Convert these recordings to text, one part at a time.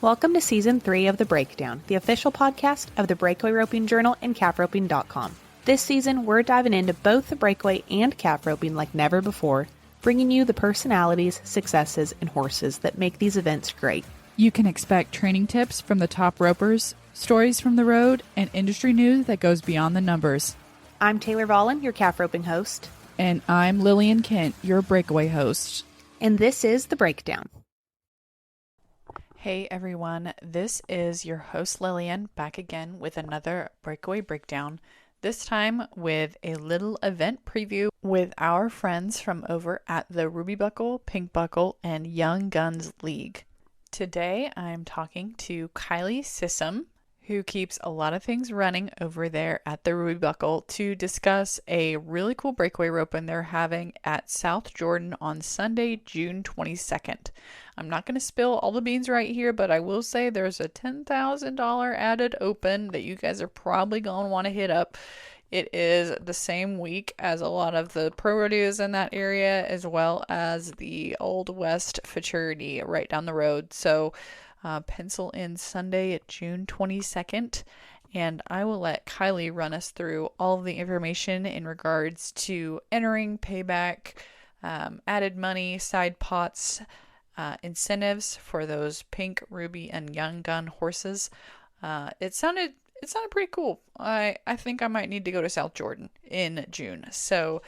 Welcome to Season 3 of The Breakdown, the official podcast of the Breakaway Roping Journal and calfroping.com. This season, we're diving into both the breakaway and calf roping like never before, bringing you the personalities, successes, and horses that make these events great. You can expect training tips from the top ropers, stories from the road, and industry news that goes beyond the numbers. I'm Taylor Vollen, your calf roping host. And I'm Lillian Kent, your breakaway host. And this is The Breakdown. Hey everyone, this is your host Lillian back again with another breakaway breakdown, this time with a little event preview with our friends from over at the Ruby Buckle, Pink Buckle, and Young Guns League. Today I'm talking to Kylie Sissom, who keeps a lot of things running over there at the Ruby Buckle, to discuss a really cool breakaway roping they're having at South Jordan on Sunday, June 22nd. I'm not going to spill all the beans right here, but I will say there's a $10,000 added open that you guys are probably going to want to hit up. It is the same week as a lot of the pro rodeos in that area, as well as the Old West Futurity right down the road. So pencil in Sunday, June 22nd, and I will let Kylie run us through all of the information in regards to entering, payback, added money, side pots, incentives for those pink, ruby, and young gun horses. It sounded pretty cool. I think I might need to go to South Jordan in June. So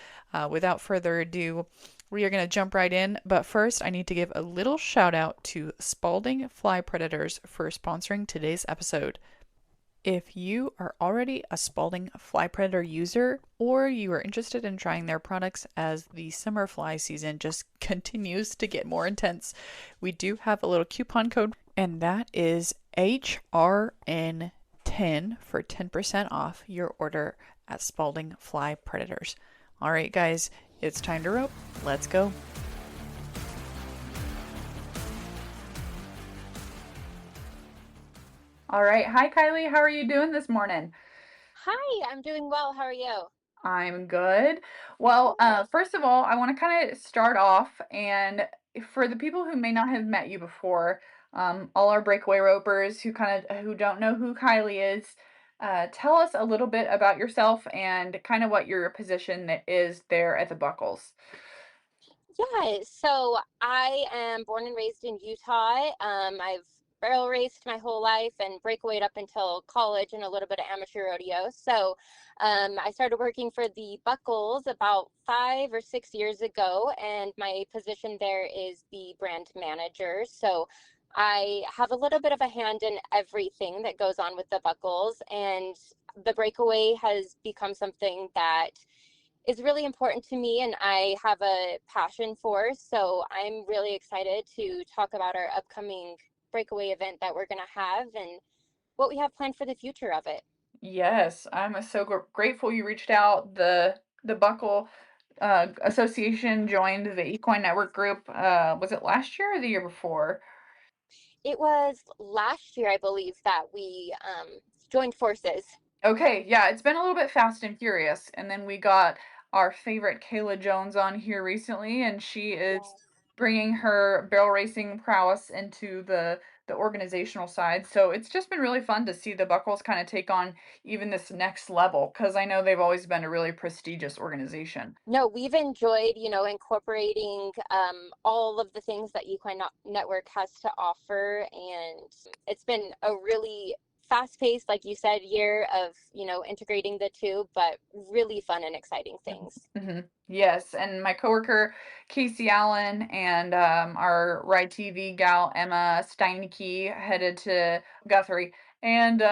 without further ado, we are going to jump right in, but first I need to give a little shout out to Spalding Fly Predators for sponsoring today's episode. If you are already a Spalding Fly Predator user, or you are interested in trying their products as the summer fly season just continues to get more intense, we do have a little coupon code, and that is HRN10 for 10% off your order at Spalding Fly Predators. All right, guys, it's time to rope. Let's go. All right. Hi, Kylie. How are you doing this morning? Hi, I'm doing well. How are you? I'm good. Well, first of all, I want to kind of start off, and for the people who may not have met you before, all our breakaway ropers who don't know who Kylie is, tell us a little bit about yourself and kind of what your position is there at the Buckles. Yeah, so I am born and raised in Utah. I've barrel raced my whole life and breakawayed up until college and a little bit of amateur rodeo. So I started working for the Buckles about 5 or 6 years ago, and my position there is the brand manager. So I have a little bit of a hand in everything that goes on with the Buckles, and the breakaway has become something that is really important to me and I have a passion for. So I'm really excited to talk about our upcoming breakaway event that we're going to have and what we have planned for the future of it. Yes, I'm so grateful you reached out. The Buckle Association joined the Equine Network group. Was it last year or the year before? It was last year, I believe, that we joined forces. Okay, yeah, it's been a little bit fast and furious. And then we got our favorite Kayla Jones on here recently, and she is bringing her barrel racing prowess into the organizational side. So it's just been really fun to see the Buckles kind of take on even this next level, because I know they've always been a really prestigious organization. No, we've enjoyed, incorporating all of the things that Equine Network has to offer, and it's been a really fast-paced, like you said, year of integrating the two, but really fun and exciting things. Mm-hmm. Yes, and my coworker Casey Allen and our Ride TV gal Emma Steinke headed to Guthrie and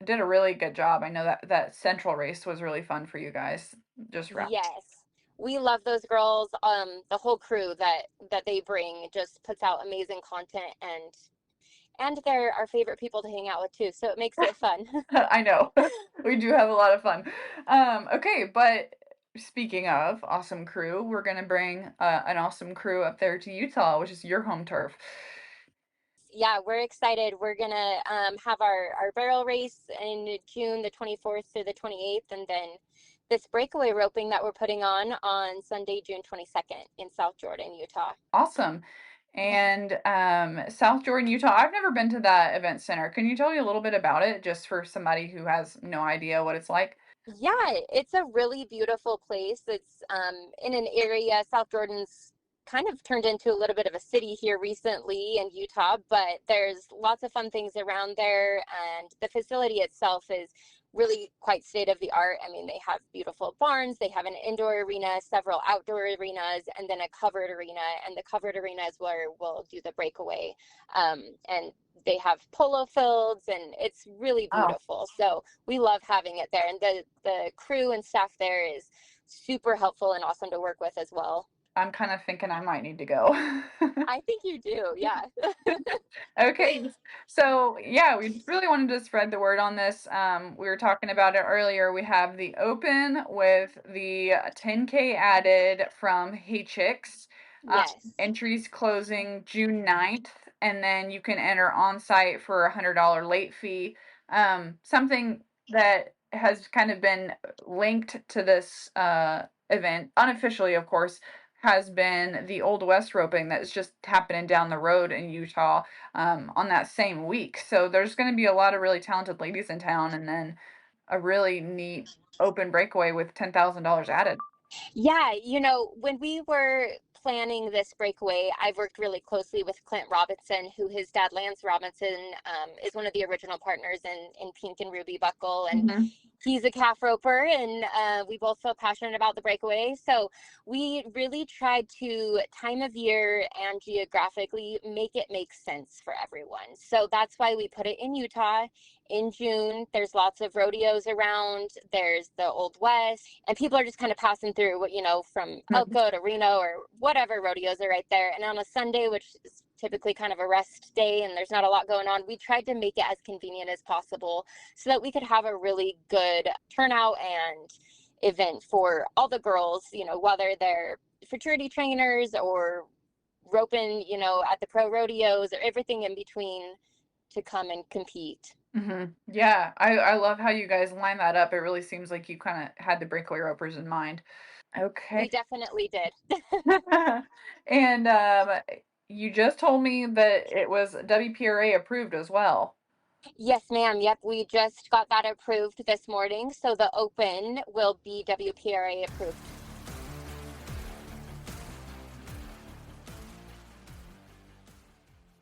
did a really good job. I know that central race was really fun for you guys. Yes, we love those girls. The whole crew that they bring just puts out amazing content, and they're our favorite people to hang out with too, so it makes it fun. I know. We do have a lot of fun. Okay, but speaking of awesome crew, we're going to bring an awesome crew up there to Utah, which is your home turf. Yeah, we're excited. We're going to have our barrel race in June the 24th through the 28th, and then this breakaway roping that we're putting on Sunday, June 22nd in South Jordan, Utah. Awesome. and South Jordan, Utah. I've never been to that event center. Can you tell me a little bit about it, just for somebody who has no idea what it's like? Yeah, it's a really beautiful place. It's in an area, South Jordan's kind of turned into a little bit of a city here recently in Utah, but there's lots of fun things around there, and the facility itself is really quite state of the art. I mean, they have beautiful barns, they have an indoor arena, several outdoor arenas, and then a covered arena. And the covered arena is where we'll do the breakaway. And they have polo fields, and it's really Oh, beautiful. So we love having it there. And the crew and staff there is super helpful and awesome to work with as well. I'm kind of thinking I might need to go. I think you do, yeah. Okay, so yeah, we really wanted to spread the word on this. We were talking about it earlier. We have the open with the 10K added from HayChix. Yes. Entries closing June 9th, and then you can enter on site for $100 late fee. Something that has kind of been linked to this event, unofficially, of course, has been the Old West roping that's just happening down the road in Utah on that same week. So there's going to be a lot of really talented ladies in town, and then a really neat open breakaway with $10,000 added. Yeah, when we were planning this breakaway, I've worked really closely with Clint Robinson, who his dad, Lance Robinson, is one of the original partners in Pink and Ruby Buckle. And Mhm. he's a calf roper, and we both feel passionate about the breakaway. So we really tried to, time of year and geographically, make it make sense for everyone. So that's why we put it in Utah in June. There's lots of rodeos around. There's the Old West, and people are just kind of passing through, from Elko to Reno or whatever rodeos are right there. And on a Sunday, which is typically kind of a rest day and there's not a lot going on, we tried to make it as convenient as possible so that we could have a really good turnout and event for all the girls, whether they're fraternity trainers or roping, at the pro rodeos or everything in between, to come and compete. Yeah, I love how you guys line that up. It really seems like you kind of had the breakaway ropers in mind. Okay. We definitely did. And you just told me that it was WPRA approved as well. Yes, ma'am. Yep, we just got that approved this morning. So the open will be WPRA approved.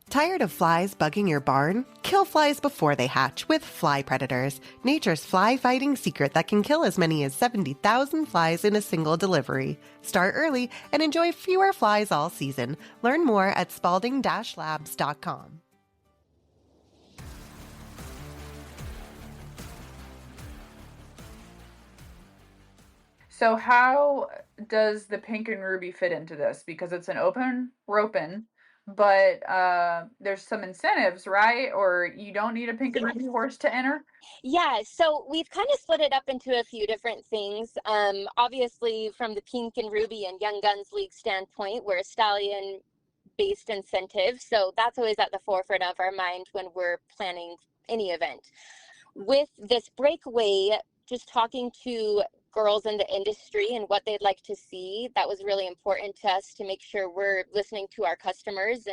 Tired of flies bugging your barn? Kill flies before they hatch with Fly Predators, nature's fly-fighting secret that can kill as many as 70,000 flies in a single delivery. Start early and enjoy fewer flies all season. Learn more at spalding-labs.com. So how does the pink and ruby fit into this? Because it's an open roping, but there's some incentives, right? Or you don't need a pink and ruby horse to enter? Yeah, so we've kind of split it up into a few different things. Obviously, from the Pink and Ruby and Young Guns League standpoint, we're a stallion based incentive. So that's always at the forefront of our mind when we're planning any event. With this breakaway, just talking to girls in the industry and what they'd like to see, that was really important to us to make sure we're listening to our customers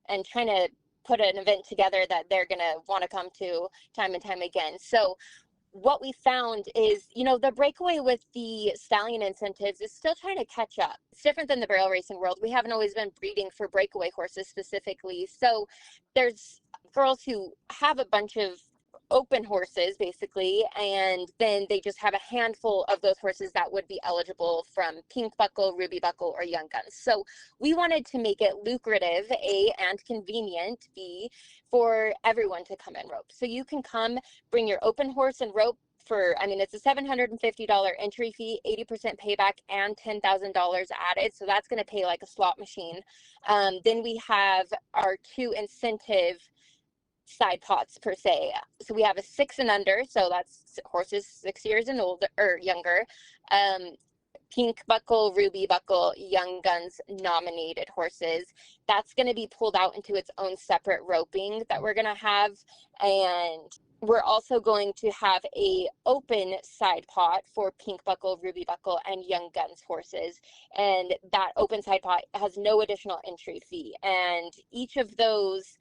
and trying to put an event together that they're going to want to come to time and time again. So what we found is, the breakaway with the stallion incentives is still trying to catch up. It's different than the barrel racing world. We haven't always been breeding for breakaway horses specifically. So there's girls who have a bunch of open horses basically, and then they just have a handful of those horses that would be eligible from Pink Buckle, Ruby Buckle, or Young Guns. So we wanted to make it lucrative, A, and convenient, B, for everyone to come and rope. So you can come, bring your open horse and rope for, it's a $750 entry fee, 80% payback, and $10,000 added. So that's going to pay like a slot machine. Then we have our 2 incentive side pots per se. So we have a 6 and under, so that's horses 6 years and older or younger. Pink Buckle, Ruby Buckle, Young Guns nominated horses. That's going to be pulled out into its own separate roping that we're going to have. And we're also going to have a open side pot for pink buckle, ruby buckle, and young guns horses. And that open side pot has no additional entry fee. And each of those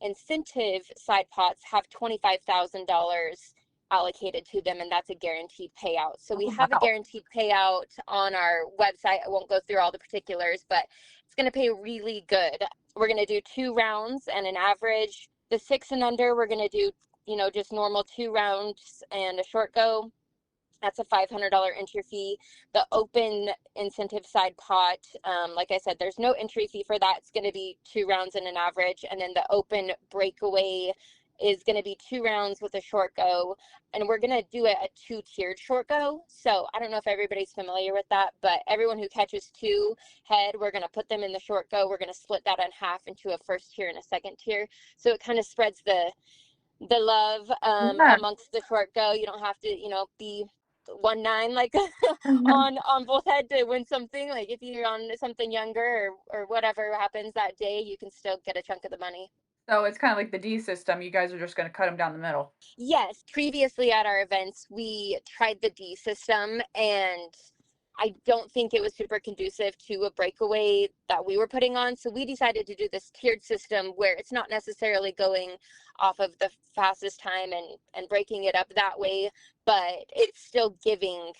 incentive side pots have $25,000 allocated to them, and that's a guaranteed payout. So we have a guaranteed payout on our website. I won't go through all the particulars, but it's going to pay really good. We're going to do 2 rounds and an average. The 6 and under, we're going to do, just normal 2 rounds and a short go. That's a $500 entry fee. The open incentive side pot, like I said, there's no entry fee for that. It's going to be 2 rounds and an average. And then the open breakaway is going to be 2 rounds with a short go. And we're going to do it a 2-tiered short go. So I don't know if everybody's familiar with that, but everyone who catches 2 head, we're going to put them in the short go. We're going to split that in half into a first tier and a second tier. So it kind of spreads the love amongst the short go. You don't have to, be 1-9 like on both head to win something. Like if you're on something younger or whatever happens that day, you can still get a chunk of the money. So it's kind of like the D system. You guys are just going to cut them down the middle. Yes. Previously at our events, we tried the D system, and I don't think it was super conducive to a breakaway that we were putting on. So we decided to do this tiered system where it's not necessarily going off of the fastest time and breaking it up that way, but it's still giving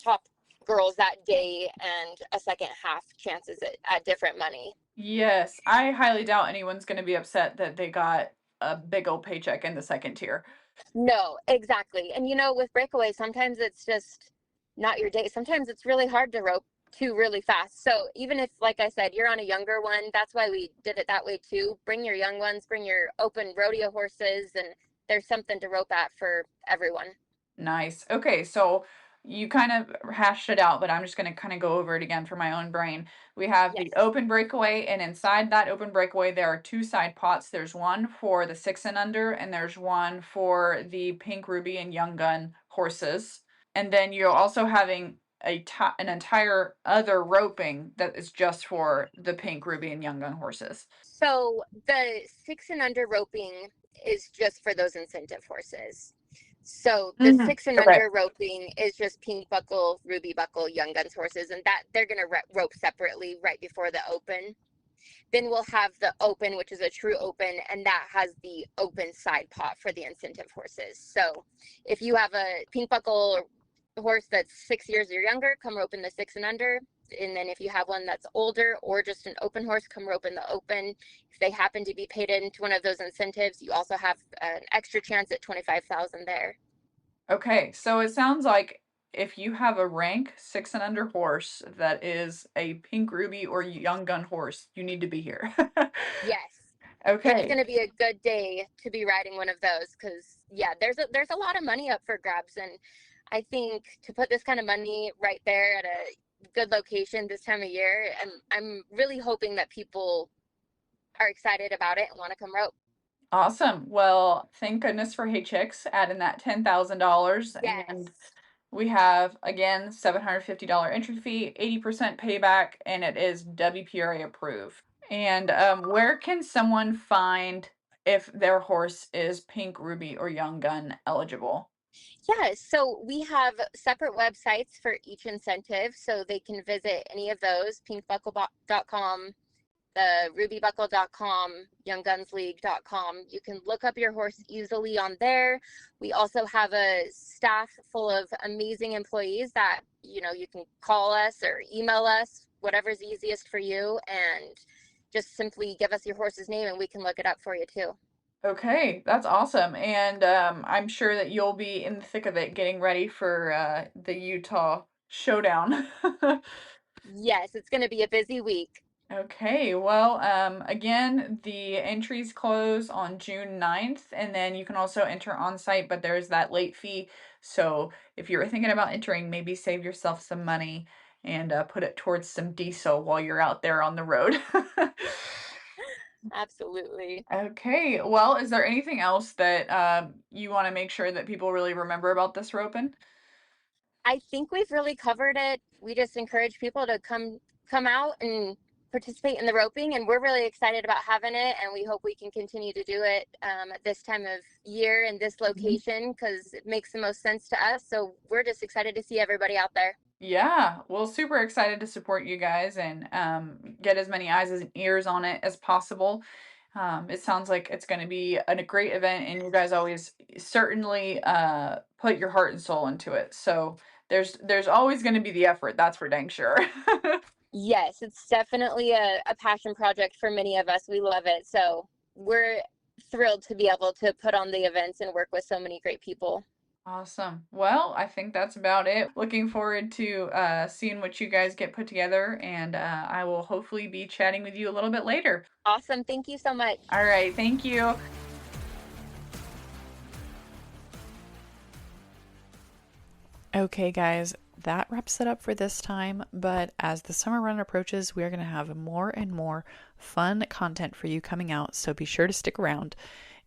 top girls that day and a second half chances at different money. Yes, I highly doubt anyone's going to be upset that they got a big old paycheck in the second tier. No, exactly. And with breakaway, sometimes it's just not your day. Sometimes it's really hard to rope 2 really fast. So even if, like I said, you're on a younger one, that's why we did it that way too. Bring your young ones, bring your open rodeo horses, and there's something to rope at for everyone. Nice. Okay, so you kind of hashed it out, but I'm just going to kind of go over it again for my own brain. We have the open breakaway, and inside that open breakaway, there are 2 side pots. There's one for the 6 and under, and there's one for the pink, ruby, and young gun horses. And then you're also having an entire other roping that is just for the pink, ruby, and young gun horses. So the 6 and under roping is just for those incentive horses. So the 6 and under roping is just pink buckle, ruby buckle, young guns horses, and that they're going to rope separately right before the open. Then we'll have the open, which is a true open, and that has the open side pot for the incentive horses. So if you have a pink buckle horse that's 6 years or younger, come rope in the 6 and under. And then if you have one that's older or just an open horse, come rope in the open. If they happen to be paid into one of those incentives, you also have an extra chance at $25,000 there. Okay, so it sounds like if you have a rank 6 and under horse that is a pink, ruby, or young gun horse, you need to be here. Yes. Okay. It's going to be a good day to be riding one of those because, yeah, there's a lot of money up for grabs. And I think to put this kind of money right there at a good location this time of year, and I'm really hoping that people are excited about it and want to come rope. Awesome. Well, thank goodness for HayChix adding that $10,000. Yes. And we have, again, $750 entry fee, 80% payback, and it is WPRA approved. And where can someone find if their horse is pink, ruby, or young gun eligible? Yeah, so we have separate websites for each incentive, so they can visit any of those, pinkbuckle.com, the rubybuckle.com, younggunsleague.com. You can look up your horse easily on there. We also have a staff full of amazing employees that, you can call us or email us, whatever's easiest for you, and just simply give us your horse's name and we can look it up for you too. Okay, that's awesome. And I'm sure that you'll be in the thick of it getting ready for the Utah showdown. Yes, it's going to be a busy week. Okay, well, again, the entries close on June 9th, and then you can also enter on site, but there's that late fee. So if you're thinking about entering, maybe save yourself some money and put it towards some diesel while you're out there on the road. Absolutely. Okay, well, is there anything else that you want to make sure that people really remember about this roping? I think we've really covered it. We just encourage people to come out and participate in the roping, and we're really excited about having it, and we hope we can continue to do it at this time of year in this location because it makes the most sense to us. So we're just excited to see everybody out there. Yeah, well, super excited to support you guys and get as many eyes and ears on it as possible. It sounds like it's going to be a great event, and you guys always certainly put your heart and soul into it. So there's always going to be the effort. That's for dang sure. Yes, it's definitely a passion project for many of us. We love it. So we're thrilled to be able to put on the events and work with so many great people. Awesome. Well, I think that's about it. Looking forward to seeing what you guys get put together, and I will hopefully be chatting with you a little bit later. Awesome. Thank you so much. All right. Thank you. Okay, guys, that wraps it up for this time. But as the summer run approaches, we are going to have more and more fun content for you coming out. So be sure to stick around.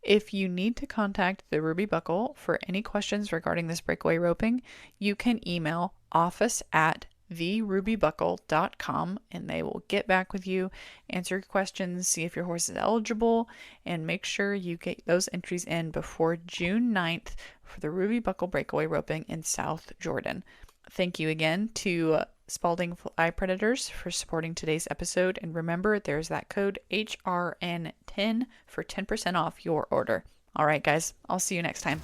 If you need to contact the Ruby Buckle for any questions regarding this breakaway roping, you can email office@therubybuckle.com and they will get back with you, answer your questions, see if your horse is eligible, and make sure you get those entries in before June 9th for the Ruby Buckle Breakaway roping in South Jordan. Thank you again to Spalding Fly Predators for supporting today's episode. And remember, there's that code HRN10 for 10% off your order. All right, guys, I'll see you next time.